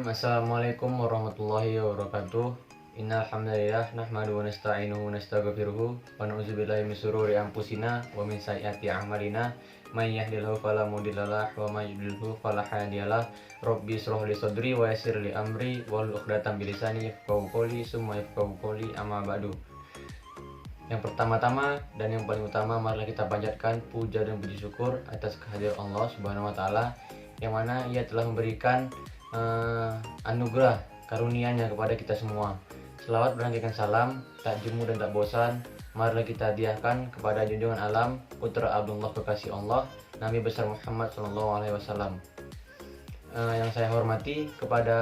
Assalamualaikum warahmatullahi wabarakatuh. Innal hamdalillah nahmaduhu wa nasta'inuhu wa nastaghfiruhu wa na'udzubillahi min shururi anfusina wa min sayyiati a'malina. May yahdihillahu fala mudhillalah wa may yudhlilhu fala hadiyalah. Rabbi shrah li sadri wa yassir li amri wahlul 'uqdatam min lisani yafqahu qawli summa yafqahu qawli amma ba'du. Yang pertama-tama dan yang paling utama, marilah kita panjatkan puja dan puji syukur atas kehadiran Allah Subhanahu wa taala, yang mana Ia telah memberikan anugerah karunia-Nya kepada kita semua. Selawat berangkaikan salam, tak jemu dan tak bosan, marilah kita hadiahkan kepada junjungan alam, putra Abdullah kekasih Allah, Nabi besar Muhammad SAW. Yang saya hormati kepada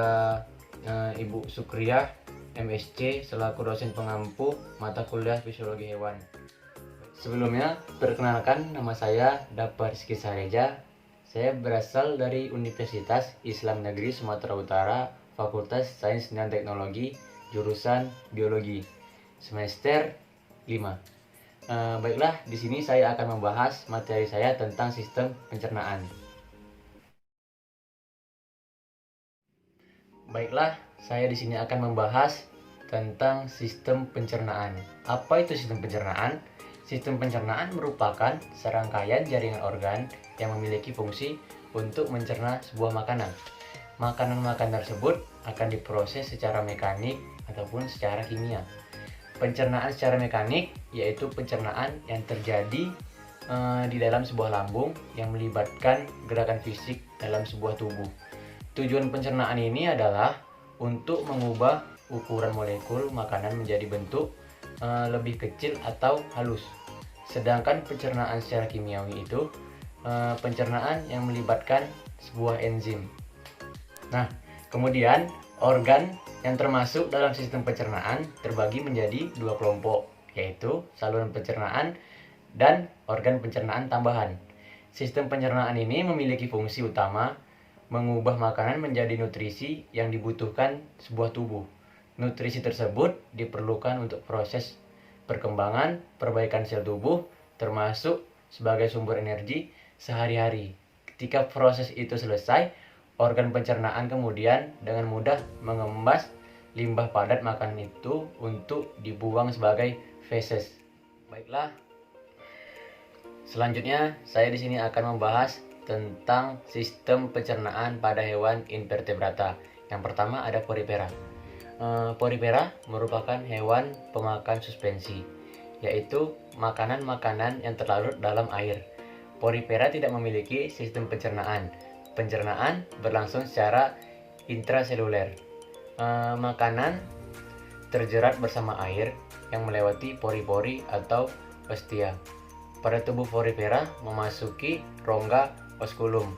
Ibu Sukriyah MSc selaku dosen pengampu mata kuliah Fisiologi Hewan. Sebelumnya, perkenalkan, nama saya Dapar Rizky Sareja. Saya berasal dari Universitas Islam Negeri Sumatera Utara, Fakultas Sains dan Teknologi, jurusan Biologi, semester 5. Baiklah, di sini saya akan membahas materi saya tentang sistem pencernaan. Baiklah, saya di sini akan membahas tentang sistem pencernaan. Apa itu sistem pencernaan? Sistem pencernaan merupakan serangkaian jaringan organ yang memiliki fungsi untuk mencerna sebuah makanan. Makanan-makanan tersebut akan diproses secara mekanik ataupun secara kimia. Pencernaan secara mekanik yaitu pencernaan yang terjadi di dalam sebuah lambung yang melibatkan gerakan fisik dalam sebuah tubuh. Tujuan pencernaan ini adalah untuk mengubah ukuran molekul makanan menjadi bentuk lebih kecil atau halus. Sedangkan pencernaan secara kimiawi itu pencernaan yang melibatkan sebuah enzim. Nah, kemudian organ yang termasuk dalam sistem pencernaan terbagi menjadi dua kelompok, yaitu saluran pencernaan dan organ pencernaan tambahan. Sistem pencernaan ini memiliki fungsi utama mengubah makanan menjadi nutrisi yang dibutuhkan sebuah tubuh. Nutrisi tersebut diperlukan untuk proses perkembangan, perbaikan sel tubuh, termasuk sebagai sumber energi sehari-hari. Ketika proses itu selesai, organ pencernaan kemudian dengan mudah mengemas limbah padat makanan itu untuk dibuang sebagai feses. Baiklah, selanjutnya saya di sini akan membahas tentang sistem pencernaan pada hewan invertebrata. Yang pertama ada porifera. Porifera merupakan hewan pemakan suspensi, yaitu makanan-makanan yang terlarut dalam air. Porifera tidak memiliki sistem pencernaan. Pencernaan berlangsung secara intraseluler. Makanan terjerat bersama air yang melewati pori-pori atau ostia. Pada tubuh porifera memasuki rongga oskulum.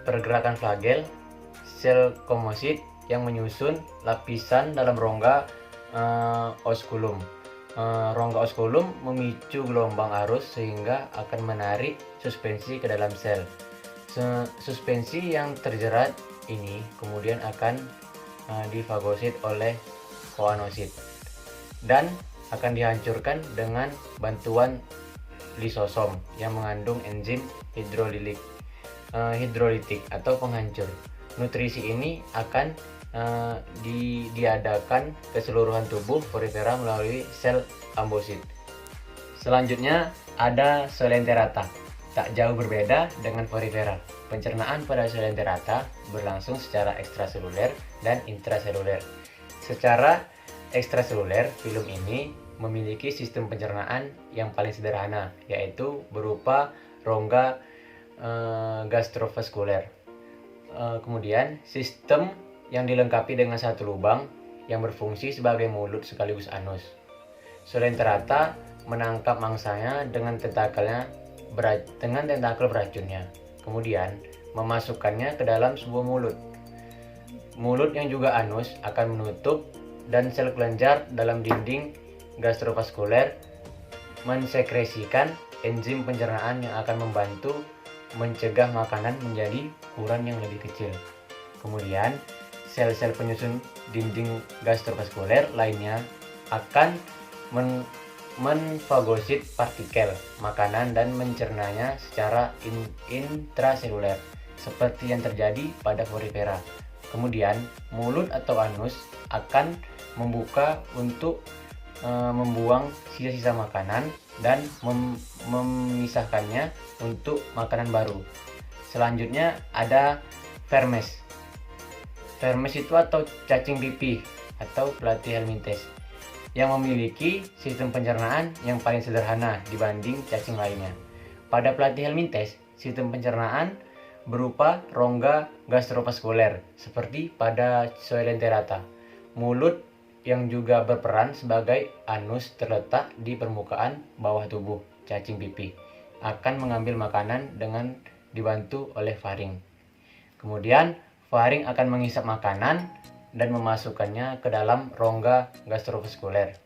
Pergerakan flagel, sel komosit yang menyusun lapisan dalam rongga oskulum. Rongga oskulum memicu gelombang arus sehingga akan menarik suspensi ke dalam sel. Suspensi yang terjerat ini kemudian akan difagosit oleh koanosit dan akan dihancurkan dengan bantuan lisosom yang mengandung enzim hidrolitik atau penghancur. Nutrisi ini akan diadakan ke seluruhan tubuh porifera melalui sel ambosit. Selanjutnya ada Coelenterata. Tak jauh berbeda dengan porifera. Pencernaan pada Coelenterata berlangsung secara ekstraseluler dan intraseluler. Secara ekstraseluler, filum ini memiliki sistem pencernaan yang paling sederhana, yaitu berupa rongga gastrovaskuler. Kemudian sistem yang dilengkapi dengan satu lubang yang berfungsi sebagai mulut sekaligus anus. Coelenterata menangkap mangsanya dengan tentakel beracunnya, kemudian memasukkannya ke dalam sebuah mulut. Mulut yang juga anus akan menutup dan sel kelenjar dalam dinding gastrovaskuler mensekresikan enzim pencernaan yang akan membantu mencegah makanan menjadi ukuran yang lebih kecil. Kemudian sel-sel penyusun dinding gastrovaskuler lainnya akan menfagosit partikel makanan dan mencernanya secara intraseluler, seperti yang terjadi pada porifera. Kemudian mulut atau anus akan membuka untuk membuang sisa-sisa makanan dan memisahkannya untuk makanan baru. Selanjutnya ada vermes. Vermes itu atau cacing pipih atau Platyhelminthes yang memiliki sistem pencernaan yang paling sederhana dibanding cacing lainnya. Pada Platyhelminthes, sistem pencernaan berupa rongga gastrovaskuler seperti pada Coelenterata. Mulut yang juga berperan sebagai anus terletak di permukaan bawah tubuh cacing pipih akan mengambil makanan dengan dibantu oleh faring. Kemudian faring akan menghisap makanan dan memasukkannya ke dalam rongga gastrovaskuler.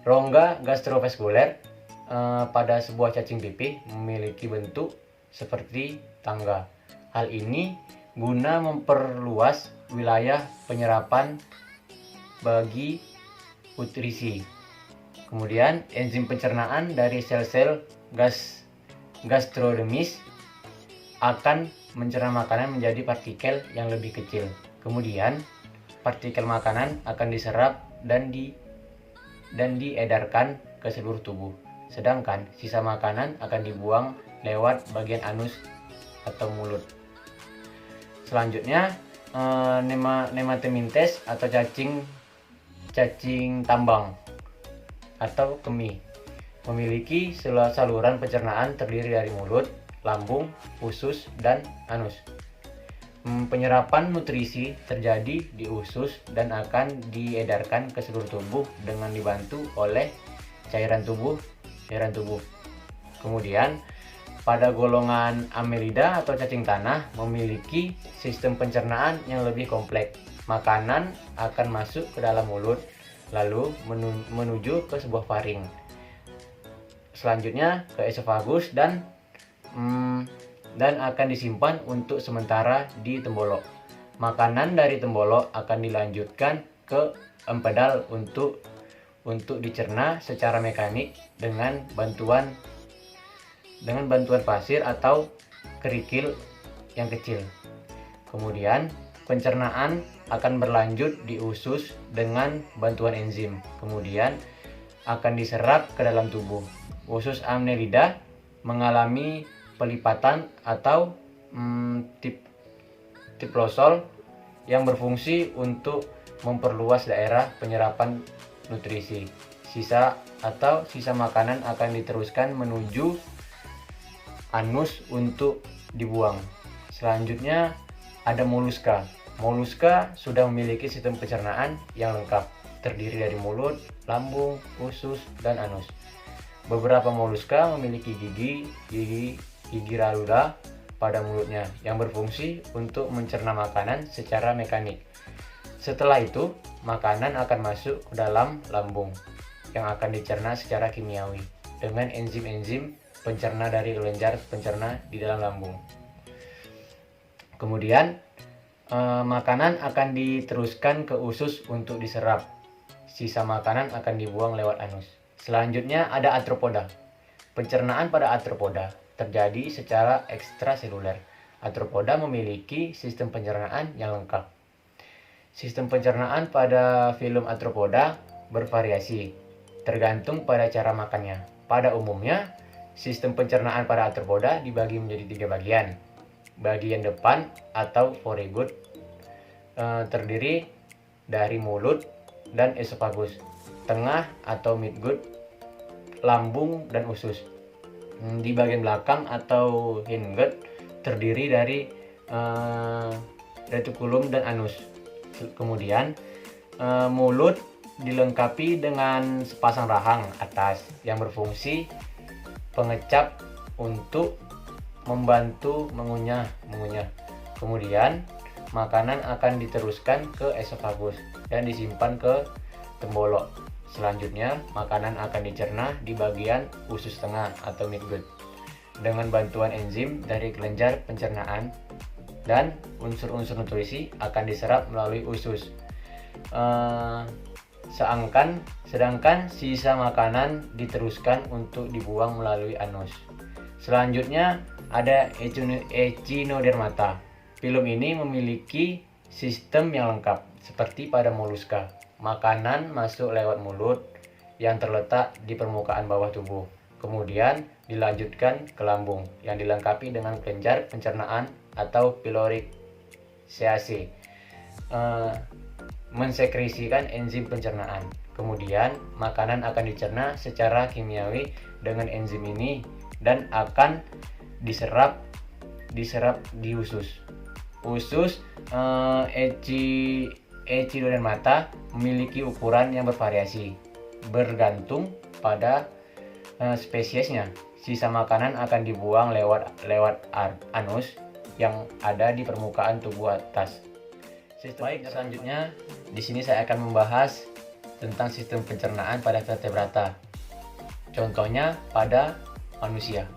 Rongga gastrovaskuler pada sebuah cacing pipih memiliki bentuk seperti tangga. Hal ini guna memperluas wilayah penyerapan bagi nutrisi. Kemudian enzim pencernaan dari sel-sel gastrodermis akan mencerna makanan menjadi partikel yang lebih kecil. Kemudian partikel makanan akan diserap dan diedarkan ke seluruh tubuh. Sedangkan sisa makanan akan dibuang lewat bagian anus atau mulut. Selanjutnya Nematemintes atau cacing tambang atau kemih memiliki saluran pencernaan terdiri dari mulut, lambung, usus, dan anus. Penyerapan nutrisi terjadi di usus dan akan diedarkan ke seluruh tubuh dengan dibantu oleh cairan tubuh. Kemudian pada golongan Annelida atau cacing tanah memiliki sistem pencernaan yang lebih kompleks. Makanan akan masuk ke dalam mulut lalu menuju ke sebuah faring. Selanjutnya ke esofagus dan akan disimpan untuk sementara di tembolok. Makanan dari tembolok akan dilanjutkan ke empedal untuk dicerna secara mekanik dengan bantuan pasir atau kerikil yang kecil. Kemudian pencernaan akan berlanjut di usus dengan bantuan enzim. Kemudian akan diserap ke dalam tubuh. Usus Annelida mengalami pelipatan atau diplosol yang berfungsi untuk memperluas daerah penyerapan nutrisi. Sisa makanan akan diteruskan menuju anus untuk dibuang. Selanjutnya ada moluska. Moluska sudah memiliki sistem pencernaan yang lengkap, terdiri dari mulut, lambung, usus, dan anus. Beberapa moluska memiliki gigi ralula pada mulutnya yang berfungsi untuk mencerna makanan secara mekanik. Setelah itu, makanan akan masuk ke dalam lambung yang akan dicerna secara kimiawi dengan enzim-enzim pencerna dari kelenjar pencerna di dalam lambung. Kemudian makanan akan diteruskan ke usus untuk diserap. Sisa makanan akan dibuang lewat anus. Selanjutnya ada arthropoda. Pencernaan pada arthropoda terjadi secara ekstraseluler. Arthropoda memiliki sistem pencernaan yang lengkap. Sistem pencernaan pada filum arthropoda bervariasi tergantung pada cara makannya. Pada umumnya, sistem pencernaan pada arthropoda dibagi menjadi 3 bagian. Bagian depan atau foregut terdiri dari mulut dan esofagus. Tengah atau midgut, lambung dan usus. Di bagian belakang atau hindgut terdiri dari retikulum dan anus. Kemudian mulut dilengkapi dengan sepasang rahang atas yang berfungsi pengecap untuk membantu mengunyah. Kemudian makanan akan diteruskan ke esofagus dan disimpan ke tembolok. Selanjutnya makanan akan dicerna di bagian usus tengah atau midgut dengan bantuan enzim dari kelenjar pencernaan, dan unsur-unsur nutrisi akan diserap melalui usus. Sedangkan sisa makanan diteruskan untuk dibuang melalui anus. Selanjutnya ada echinodermata. Filum ini memiliki sistem yang lengkap seperti pada moluska. Makanan masuk lewat mulut yang terletak di permukaan bawah tubuh. Kemudian dilanjutkan ke lambung yang dilengkapi dengan kelenjar pencernaan atau pyloric CAC, mensekresikan enzim pencernaan. Kemudian makanan akan dicerna secara kimiawi dengan enzim ini dan akan diserap di usus. Usus echinodermata memiliki ukuran yang bervariasi bergantung pada spesiesnya. Sisa makanan akan dibuang lewat anus yang ada di permukaan tubuh atas. Baik, selanjutnya di sini saya akan membahas tentang sistem pencernaan pada vertebrata. Contohnya pada manusia.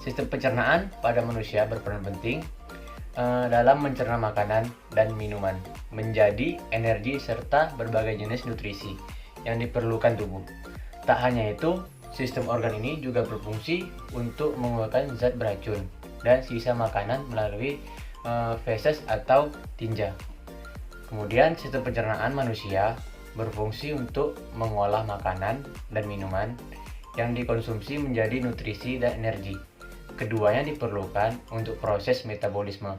Sistem pencernaan pada manusia berperan penting dalam mencerna makanan dan minuman menjadi energi serta berbagai jenis nutrisi yang diperlukan tubuh. Tak hanya itu, sistem organ ini juga berfungsi untuk mengeluarkan zat beracun dan sisa makanan melalui feses atau tinja. Kemudian sistem pencernaan manusia berfungsi untuk mengolah makanan dan minuman yang dikonsumsi menjadi nutrisi dan energi. Keduanya diperlukan untuk proses metabolisme,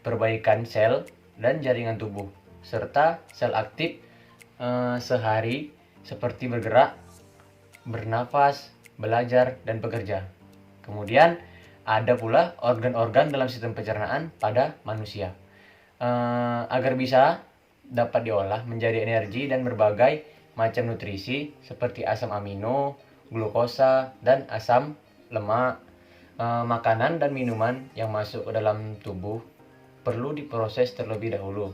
perbaikan sel dan jaringan tubuh, serta sel aktif sehari seperti bergerak, bernafas, belajar, dan bekerja. Kemudian ada pula organ-organ dalam sistem pencernaan pada manusia. Agar bisa dapat diolah menjadi energi dan berbagai macam nutrisi seperti asam amino, glukosa, dan asam lemak. Makanan dan minuman yang masuk ke dalam tubuh perlu diproses terlebih dahulu.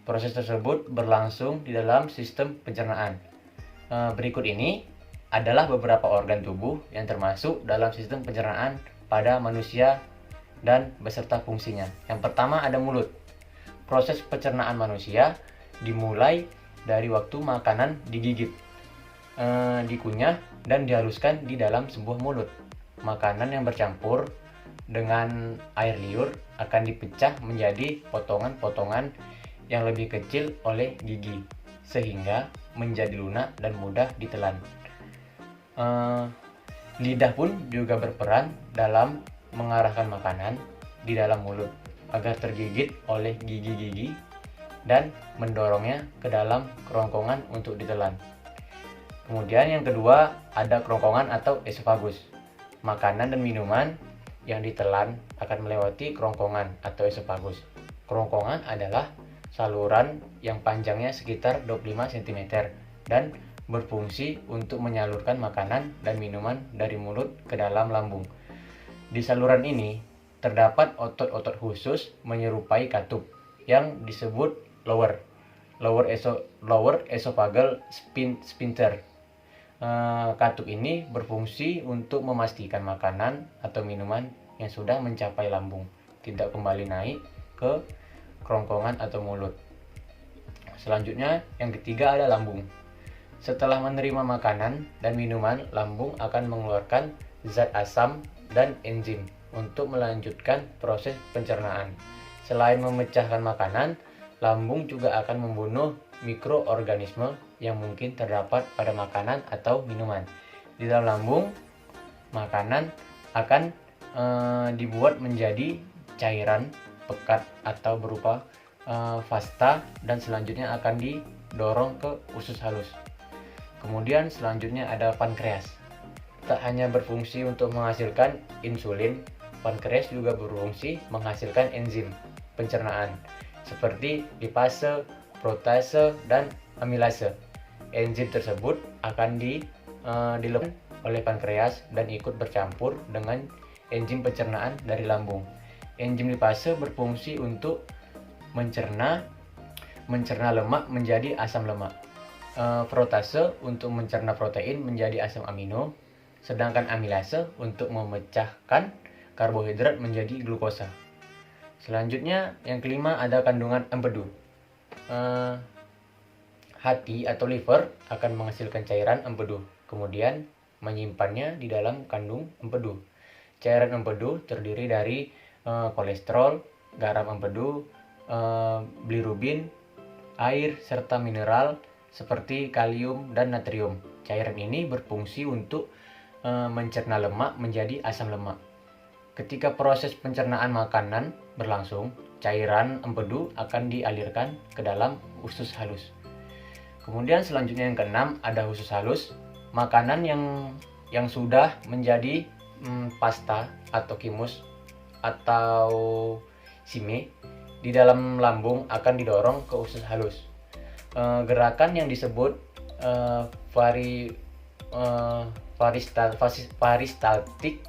Proses tersebut berlangsung di dalam sistem pencernaan. Berikut ini adalah beberapa organ tubuh yang termasuk dalam sistem pencernaan pada manusia dan beserta fungsinya. Yang pertama ada mulut. Proses pencernaan manusia dimulai dari waktu makanan digigit, dikunyah, dan dihaluskan di dalam sebuah mulut. Makanan yang bercampur dengan air liur akan dipecah menjadi potongan-potongan yang lebih kecil oleh gigi, sehingga menjadi lunak dan mudah ditelan. Lidah pun juga berperan dalam mengarahkan makanan di dalam mulut agar tergigit oleh gigi-gigi dan mendorongnya ke dalam kerongkongan untuk ditelan. Kemudian yang kedua ada kerongkongan atau esofagus. Makanan dan minuman yang ditelan akan melewati kerongkongan atau esofagus. Kerongkongan adalah saluran yang panjangnya sekitar 25 cm dan berfungsi untuk menyalurkan makanan dan minuman dari mulut ke dalam lambung. Di saluran ini terdapat otot-otot khusus menyerupai katup yang disebut lower esophageal sphincter. Katup ini berfungsi untuk memastikan makanan atau minuman yang sudah mencapai lambung tidak kembali naik ke kerongkongan atau mulut. Selanjutnya yang ketiga ada lambung. Setelah menerima makanan dan minuman, lambung akan mengeluarkan zat asam dan enzim untuk melanjutkan proses pencernaan. Selain memecahkan makanan, lambung juga akan membunuh mikroorganisme yang mungkin terdapat pada makanan atau minuman. Di dalam lambung, makanan akan dibuat menjadi cairan pekat atau berupa pasta dan selanjutnya akan didorong ke usus halus. Kemudian selanjutnya ada pankreas. Tak hanya berfungsi untuk menghasilkan insulin, pankreas juga berfungsi menghasilkan enzim pencernaan seperti lipase, protease, dan amilase. Enzim tersebut akan dilepaskan oleh pankreas dan ikut bercampur dengan enzim pencernaan dari lambung. Enzim lipase berfungsi untuk mencerna lemak menjadi asam lemak. Protase untuk mencerna protein menjadi asam amino, sedangkan amilase untuk memecahkan karbohidrat menjadi glukosa. Selanjutnya yang kelima ada kandungan empedu. Hati atau liver akan menghasilkan cairan empedu, kemudian menyimpannya di dalam kandung empedu. Cairan empedu terdiri dari kolesterol, garam empedu, bilirubin, air, serta mineral seperti kalium dan natrium. Cairan ini berfungsi untuk mencerna lemak menjadi asam lemak. Ketika proses pencernaan makanan berlangsung, cairan empedu akan dialirkan ke dalam usus halus. Kemudian selanjutnya yang keenam ada usus halus. Makanan yang sudah menjadi pasta atau kimus atau sime di dalam lambung akan didorong ke usus halus. Gerakan yang disebut peristaltik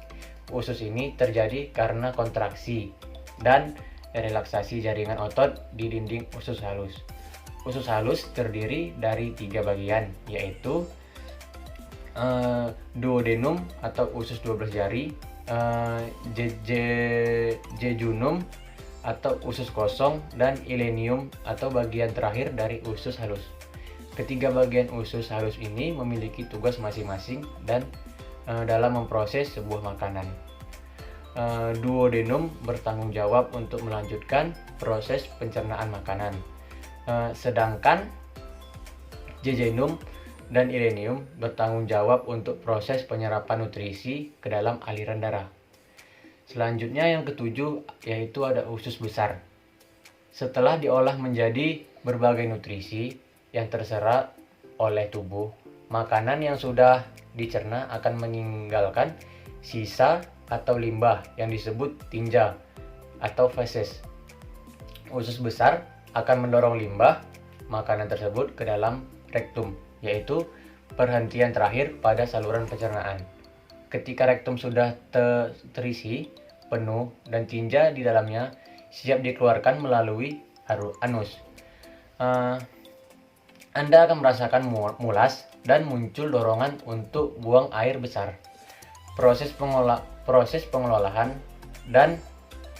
usus ini terjadi karena kontraksi dan relaksasi jaringan otot di dinding usus halus. Usus halus terdiri dari 3 bagian, yaitu duodenum atau usus 12 jari, jejunum atau usus kosong, dan ilenium atau bagian terakhir dari usus halus. Ketiga bagian usus halus ini memiliki tugas masing-masing dan dalam memproses sebuah makanan. Duodenum bertanggung jawab untuk melanjutkan proses pencernaan makanan, sedangkan jejunum dan ilenium bertanggung jawab untuk proses penyerapan nutrisi ke dalam aliran darah. Selanjutnya yang ketujuh yaitu ada usus besar. Setelah diolah menjadi berbagai nutrisi yang terserap oleh tubuh, makanan yang sudah dicerna akan meninggalkan sisa atau limbah yang disebut tinja atau feses. Usus besar akan mendorong limbah makanan tersebut ke dalam rektum, yaitu perhentian terakhir pada saluran pencernaan. Ketika rektum sudah terisi penuh dan tinja di dalamnya siap dikeluarkan melalui anus, Anda akan merasakan mulas dan muncul dorongan untuk buang air besar. Proses pengelolaan dan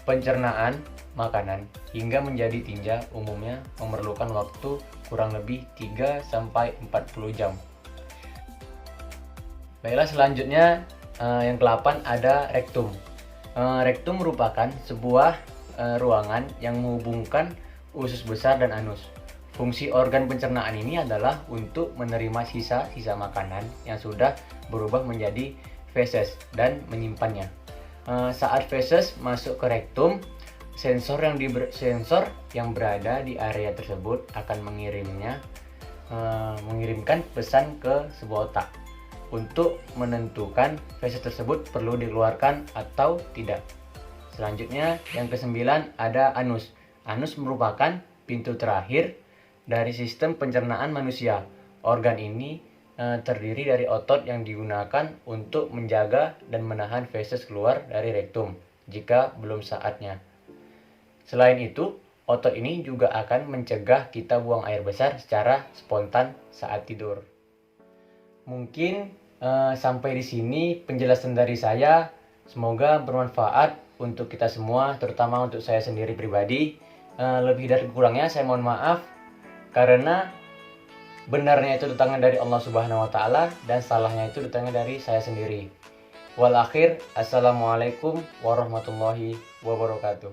pencernaan makanan hingga menjadi tinja umumnya memerlukan waktu kurang lebih 3-40 jam. Baiklah, selanjutnya yang ke-8 ada rektum. Rektum merupakan sebuah ruangan yang menghubungkan usus besar dan anus. Fungsi organ pencernaan ini adalah untuk menerima sisa-sisa makanan yang sudah berubah menjadi feses dan menyimpannya. Saat feses masuk ke rektum, sensor yang berada di area tersebut akan mengirimkan pesan ke sebuah otak untuk menentukan feses tersebut perlu dikeluarkan atau tidak. Selanjutnya yang ke-9 ada anus. Anus merupakan pintu terakhir dari sistem pencernaan manusia. Organ ini terdiri dari otot yang digunakan untuk menjaga dan menahan feses keluar dari rektum jika belum saatnya. Selain itu, otot ini juga akan mencegah kita buang air besar secara spontan saat tidur. Mungkin sampai di sini penjelasan dari saya. Semoga bermanfaat untuk kita semua, terutama untuk saya sendiri pribadi. Lebih dari kurangnya saya mohon maaf, karena benarnya itu datangnya dari Allah Subhanahu wa Ta'ala dan salahnya itu datangnya dari saya sendiri. Wal akhir, assalamualaikum warahmatullahi wabarakatuh.